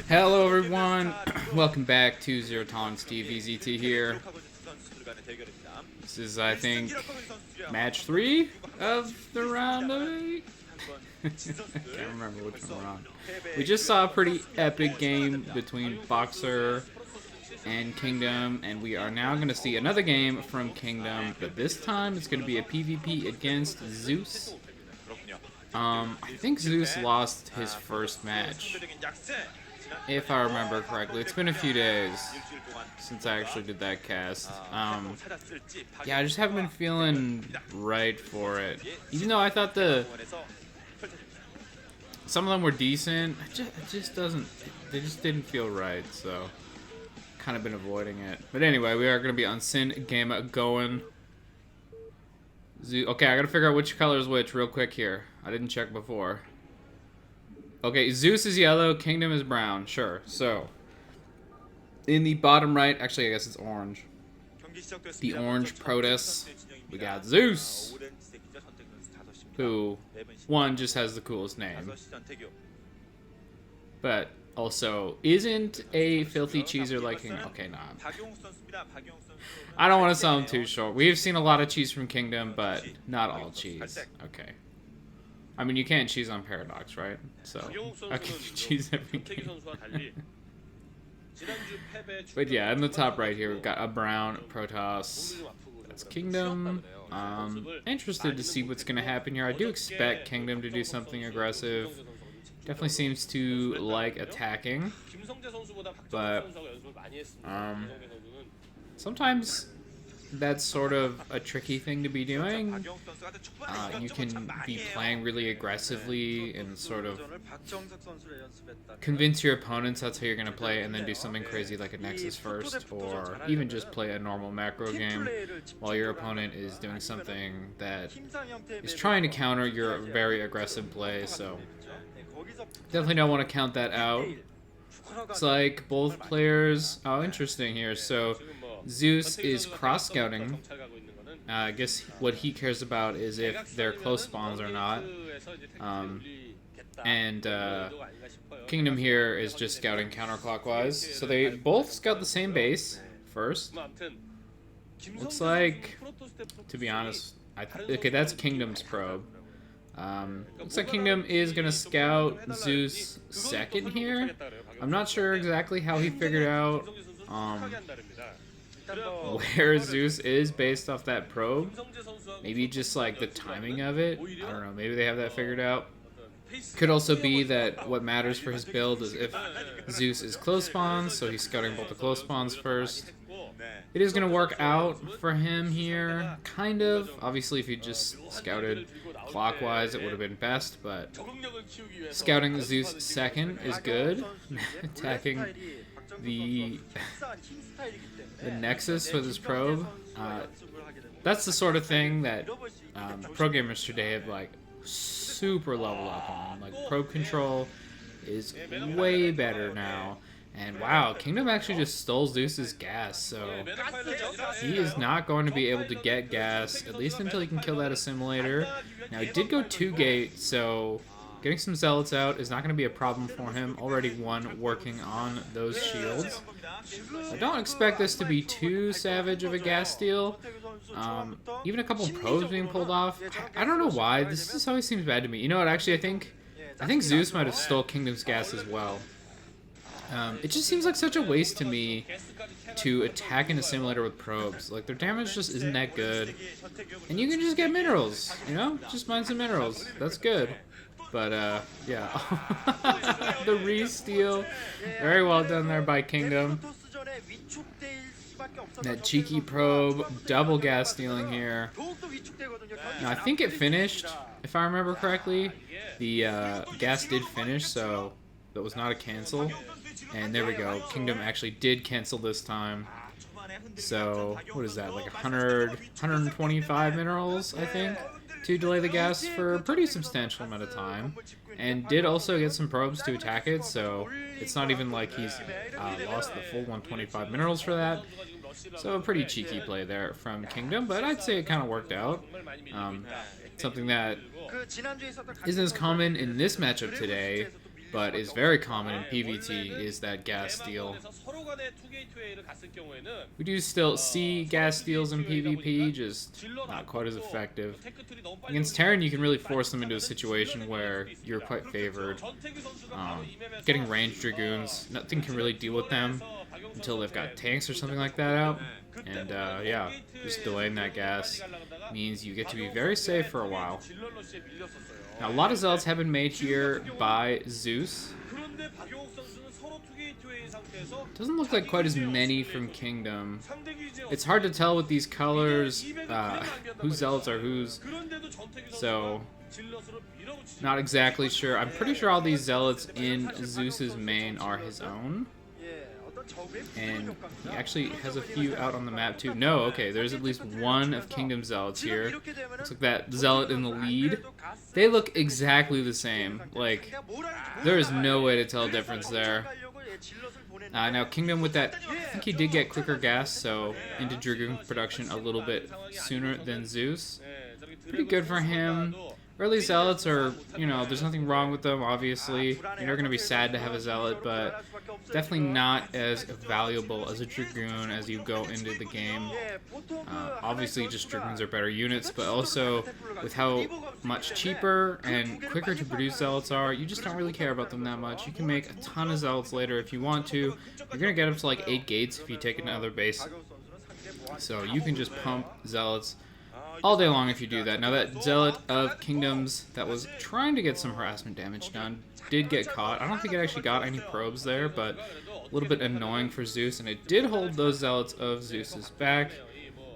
Hello everyone, welcome back to Zero Tolerance Steve EZT here. This is, I think, match 3 of the round of 8? I can't remember which one we're on. We just saw a pretty epic game between Boxer and Kingdom, and we are now going to see another game from Kingdom, but this time it's going to be a PvP against Zeus. I think Zeus lost his first match, if I remember correctly. It's been a few days since I actually did that cast. Yeah, I just haven't been feeling right for it. Even though I thought some of them were decent, it just doesn't. They just didn't feel right. So, kind of been avoiding it. But anyway, we are gonna be on Sin Gamma going. Okay, I gotta figure out which color is which real quick here. I didn't check before. Okay, Zeus is yellow, Kingdom is brown. Sure. So, in the bottom right, actually, I guess it's orange. The orange Proteus, we got Zeus, who, one, just has the coolest name, but also isn't a filthy cheeser like King. Okay, nah. I don't want to sound too short. We've seen a lot of cheese from Kingdom, but not all cheese. Okay. I mean, you can't cheese on Paradox, right? So, how can you cheese every game? But yeah, in the top right here, we've got a brown Protoss. That's Kingdom. Interested to see what's going to happen here. I do expect Kingdom to do something aggressive. Definitely seems to like attacking. But, sometimes that's sort of a tricky thing to be doing. You can be playing really aggressively and sort of convince your opponents that's how you're going to play, and then do something crazy like a Nexus first, or even just play a normal macro game while your opponent is doing something that is trying to counter your very aggressive play. So definitely don't want to count that out. It's like both players. Oh, interesting here. So Zeus is cross-scouting. I guess what he cares about is if they're close spawns or not. Kingdom here is just scouting counterclockwise. So they both scout the same base first. Looks like, to be honest, okay, that's Kingdom's probe. Looks like Kingdom is going to scout Zeus second here. I'm not sure exactly how he figured out where Zeus is based off that probe. Maybe just like the timing of it. I don't know. Maybe they have that figured out. Could also be that what matters for his build is if Zeus is close spawns, so he's scouting both the close spawns first. It is going to work out for him here, kind of. Obviously, if he just scouted clockwise, it would have been best, but scouting Zeus second is good. Attacking the Nexus with his probe. That's the sort of thing that pro gamers today have like super leveled up on. Like probe control is way better now. And wow, Kingdom actually just stole Zeus's gas, so he is not going to be able to get gas, at least until he can kill that assimilator. Now, he did go 2-gate, so getting some zealots out is not going to be a problem for him. Already one working on those shields. I don't expect this to be too savage of a gas steal. Even a couple probes being pulled off. I don't know why. This just always seems bad to me. You know what? Actually, I think Zeus might have stole Kingdom's gas as well. It just seems like such a waste to me to attack an assimilator with probes. Like, their damage just isn't that good. And you can just get minerals, you know? Just mine some minerals. That's good. But, yeah. The re-steal. Very well done there by Kingdom. That cheeky probe. Double gas stealing here. Now, I think it finished, if I remember correctly. The gas did finish, so that was not a cancel. And there we go. Kingdom actually did cancel this time. So, what is that? Like 125 minerals, I think, to delay the gas for a pretty substantial amount of time. And did also get some probes to attack it, so it's not even like he's lost the full 125 minerals for that. So a pretty cheeky play there from Kingdom, but I'd say it kind of worked out. Something that isn't as common in this matchup today but is very common in PvT, is that gas steal. We do still see gas steals in PvP, just not quite as effective. Against Terran, you can really force them into a situation where you're quite favored. Getting ranged Dragoons, nothing can really deal with them until they've got tanks or something like that out. And yeah, just delaying that gas means you get to be very safe for a while. Now, a lot of Zealots have been made here by Zeus. Doesn't look like quite as many from Kingdom. It's hard to tell with these colors whose Zealots are whose. So, not exactly sure. I'm pretty sure all these Zealots in Zeus's main are his own. And he actually has a few out on the map too. No, okay, there's at least one of Kingdom Zealots here. Looks like that Zealot in the lead. They look exactly the same. Like, there is no way to tell a difference there. Now, Kingdom with that, I think he did get quicker gas, so into Dragoon production a little bit sooner than Zeus. Pretty good for him. Early Zealots are, you know, there's nothing wrong with them, obviously. You're never going to be sad to have a Zealot, but definitely not as valuable as a Dragoon as you go into the game. Obviously, just Dragoons are better units, but also with how much cheaper and quicker to produce Zealots are, you just don't really care about them that much. You can make a ton of Zealots later if you want to. You're going to get up to like 8 gates if you take another base. So you can just pump Zealots all day long if you do that. Now that Zealot of Kingdoms that was trying to get some harassment damage done did get caught. I don't think it actually got any probes there, but a little bit annoying for Zeus, and it did hold those Zealots of Zeus's back.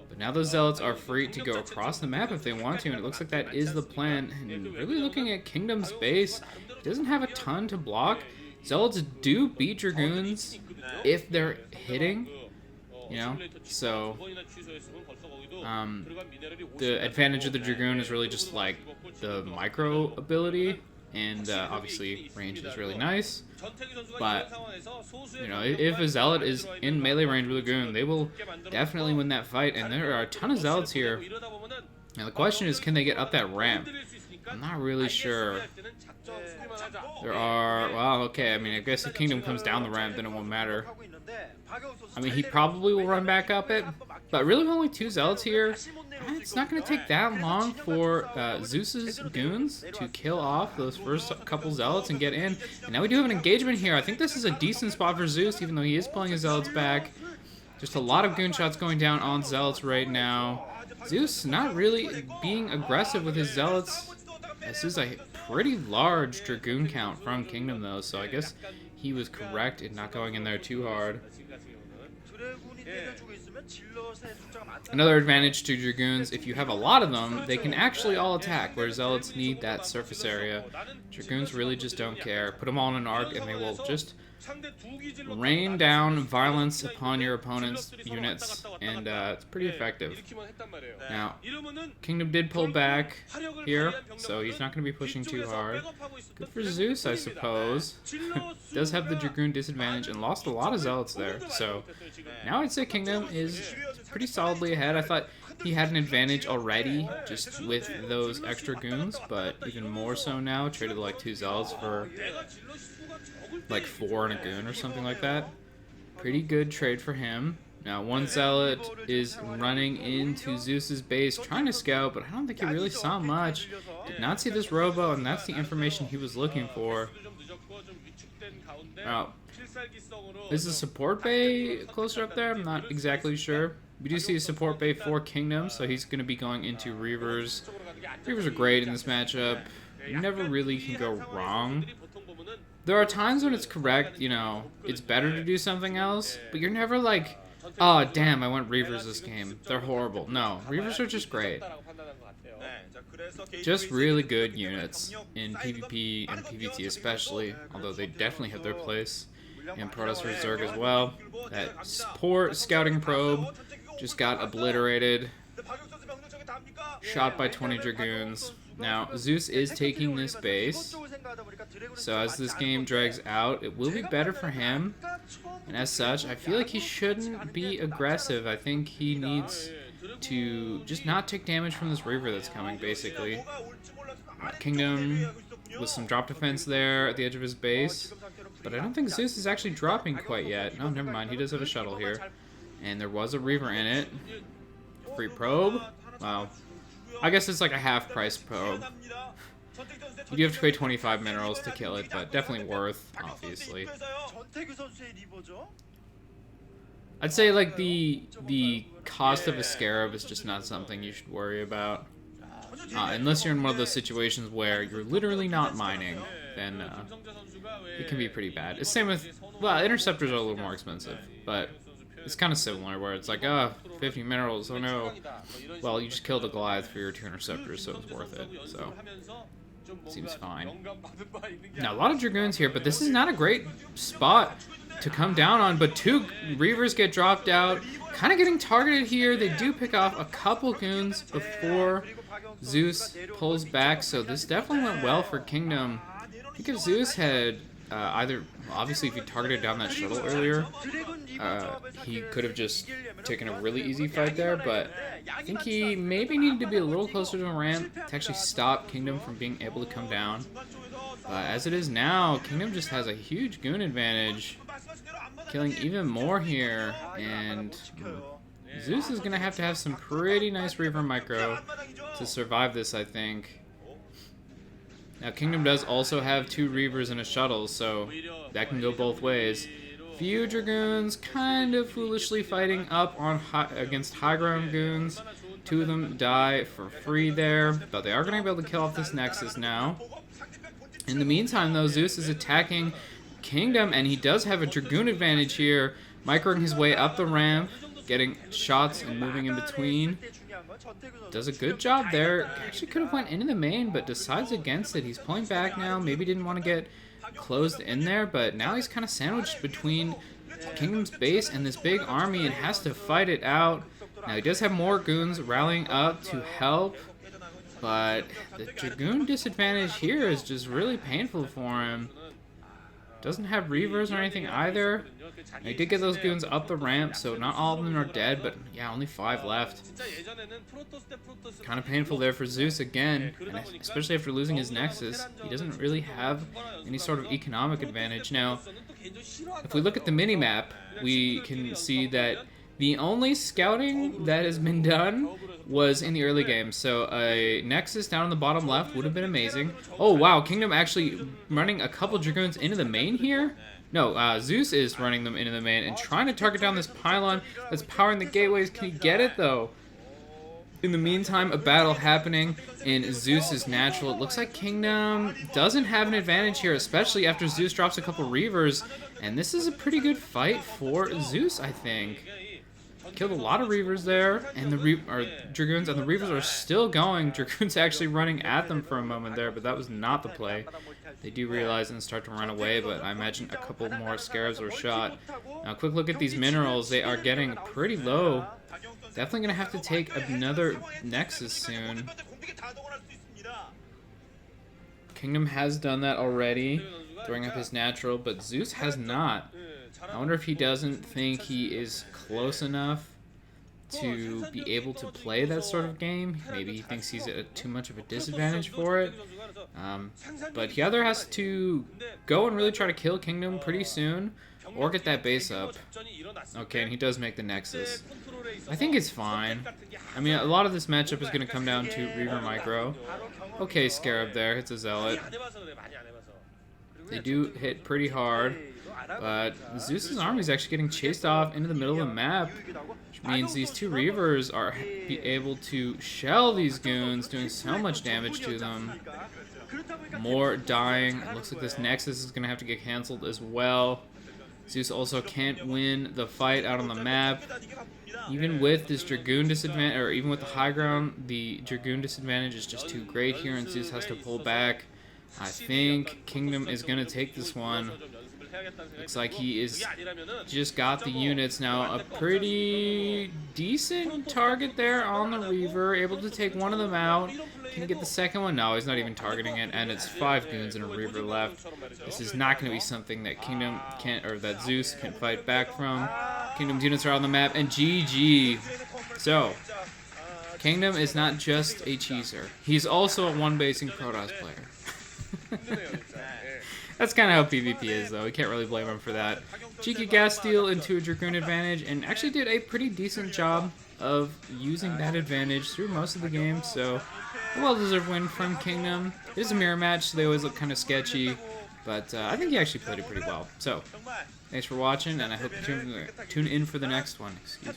But now those Zealots are free to go across the map if they want to, and it looks like that is the plan. And really looking at Kingdom's base, it doesn't have a ton to block. Zealots do beat Dragoons if they're hitting, you know, so the advantage of the Dragoon is really just like the micro ability, and obviously range is really nice, but you know, if a Zealot is in melee range with a Dragoon, they will definitely win that fight, and there are a ton of Zealots here. Now the question is, can they get up that ramp? I'm not really sure. There are, well, okay, I mean, I guess if Kingdom comes down the ramp, then it won't matter. I mean, he probably will run back up it, but really with only 2 Zealots here, it's not going to take that long for Zeus's goons to kill off those first couple Zealots and get in. And now we do have an engagement here. I think this is a decent spot for Zeus, even though he is pulling his Zealots back. Just a lot of goon shots going down on Zealots right now. Zeus not really being aggressive with his Zealots. This is a pretty large Dragoon count from Kingdom, though, so I guess he was correct in not going in there too hard. Another advantage to Dragoons, if you have a lot of them, they can actually all attack, where Zealots need that surface area. Dragoons really just don't care. Put them all in an arc and they will just rain down violence upon your opponent's units, and it's pretty effective. Now, Kingdom did pull back here, so he's not going to be pushing too hard. Good for Zeus, I suppose. Does have the Dragoon disadvantage and lost a lot of Zealots there, so now I'd say Kingdom is pretty solidly ahead. I thought he had an advantage already just with those extra goons, but even more so now. Traded like 2 Zealots for like 4 and a goon or something like that. Pretty good trade for him. Now, 1 Zealot is running into Zeus's base, trying to scout, but I don't think he really saw much. Did not see this robo, and that's the information he was looking for. Now, is the support bay closer up there? I'm not exactly sure. We do see a support bay for Kingdom, so he's going to be going into Reavers. Reavers are great in this matchup. You never really can go wrong. There are times when it's correct, you know, it's better to do something else, but you're never like, oh, damn, I went Reavers this game. They're horrible. No, Reavers are just great. Just really good units in PvP and PvT especially, although they definitely have their place in Protoss vs. Zerg as well. That poor scouting probe just got obliterated. Shot by 20 Dragoons. Now, Zeus is taking this base, so as this game drags out, it will be better for him, and as such, I feel like he shouldn't be aggressive. I think he needs to just not take damage from this Reaver that's coming, basically. Kingdom with some drop defense there at the edge of his base. But I don't think Zeus is actually dropping quite yet. No, never mind. He does have a shuttle here. And there was a Reaver in it. Free probe? Wow. I guess it's like a half-price probe. You do have to pay 25 minerals to kill it, but definitely worth, obviously. I'd say like the cost of a scarab is just not something you should worry about. Unless you're in one of those situations where you're literally not mining, then it can be pretty bad. It's same with, well, interceptors are a little more expensive, but it's kind of similar where it's like, 50 minerals, oh no. Well, you just killed a Goliath for your 2 interceptors, so it's worth it. So seems fine. Now, a lot of Dragoons here, but this is not a great spot to come down on, but 2 Reavers get dropped out. Kind of getting targeted here. They do pick off a couple goons before Zeus pulls back, so this definitely went well for Kingdom. I think if Zeus had either, obviously if he targeted down that shuttle earlier, he could have just taken a really easy fight there, but I think he maybe needed to be a little closer to the ramp to actually stop Kingdom from being able to come down. As it is now, Kingdom just has a huge goon advantage, killing even more here, and Zeus is going to have some pretty nice Reaver Micro to survive this, I think. Now, Kingdom does also have 2 Reavers and a shuttle, so that can go both ways. Few Dragoons kind of foolishly fighting up on against high ground goons. 2 of them die for free there, but they are going to be able to kill off this Nexus now. In the meantime, though, Zeus is attacking Kingdom, and he does have a Dragoon advantage here, microing his way up the ramp, getting shots and moving in between. Does a good job there. Actually could have went into the main, but decides against it. He's pulling back now. Maybe didn't want to get closed in there, but now he's kind of sandwiched between Kingdom's base and this big army and has to fight it out. Now he does have more goons rallying up to help, but the Dragoon disadvantage here is just really painful for him. Doesn't have Reavers or anything either. He did get those goons up the ramp, so not all of them are dead, but yeah, only 5 left. Kind of painful there for Zeus again, and especially after losing his Nexus. He doesn't really have any sort of economic advantage. Now, if we look at the mini-map, we can see that the only scouting that has been done was in the early game, so a Nexus down on the bottom left would have been amazing. Oh wow, Kingdom actually running a couple Dragoons into the main here? No, Zeus is running them into the main and trying to target down this pylon that's powering the gateways. Can he get it though? In the meantime, a battle happening in Zeus's natural. It looks like Kingdom doesn't have an advantage here, especially after Zeus drops a couple Reavers, and this is a pretty good fight for Zeus, I think. Killed a lot of Reavers there, and the Dragoons, and the Reavers are still going. Dragoons actually running at them for a moment there, but that was not the play. They do realize and start to run away, but I imagine a couple more Scarabs were shot. Now, quick look at these minerals. They are getting pretty low. Definitely going to have to take another Nexus soon. Kingdom has done that already, throwing up his natural, but Zeus has not. I wonder if he doesn't think he is close enough to be able to play that sort of game. Maybe he thinks he's at too much of a disadvantage for it. But he either has to go and really try to kill Kingdom pretty soon, or get that base up. Okay, and he does make the Nexus. I think it's fine. I mean, a lot of this matchup is going to come down to Reaver Micro. Okay, Scarab there, hits a Zealot. They do hit pretty hard. But Zeus's army is actually getting chased off into the middle of the map, which means these 2 Reavers are able to shell these goons, doing so much damage to them. More dying. It looks like this Nexus is going to have to get cancelled as well. Zeus also can't win the fight out on the map. Even with this Dragoon disadvantage, or even with the high ground, the Dragoon disadvantage is just too great here, and Zeus has to pull back. I think Kingdom is going to take this one. Looks like he is just got the units now. A pretty decent target there on the Reaver, able to take one of them out. Can he get the second one? No, he's not even targeting it, and it's 5 goons and a Reaver left. This is not going to be something that Kingdom can't, or that Zeus can fight back from. Kingdom's units are on the map, and GG. So, Kingdom is not just a cheeser. He's also a one-basing Protoss player. That's kind of how PvP is, though. We can't really blame him for that. Cheeky gas steal into a Dragoon advantage, and actually did a pretty decent job of using that advantage through most of the game, so a well-deserved win from Kingdom. It is a mirror match, so they always look kind of sketchy, but I think he actually played it pretty well. So, thanks for watching, and I hope you tune in for the next one. Excuse me.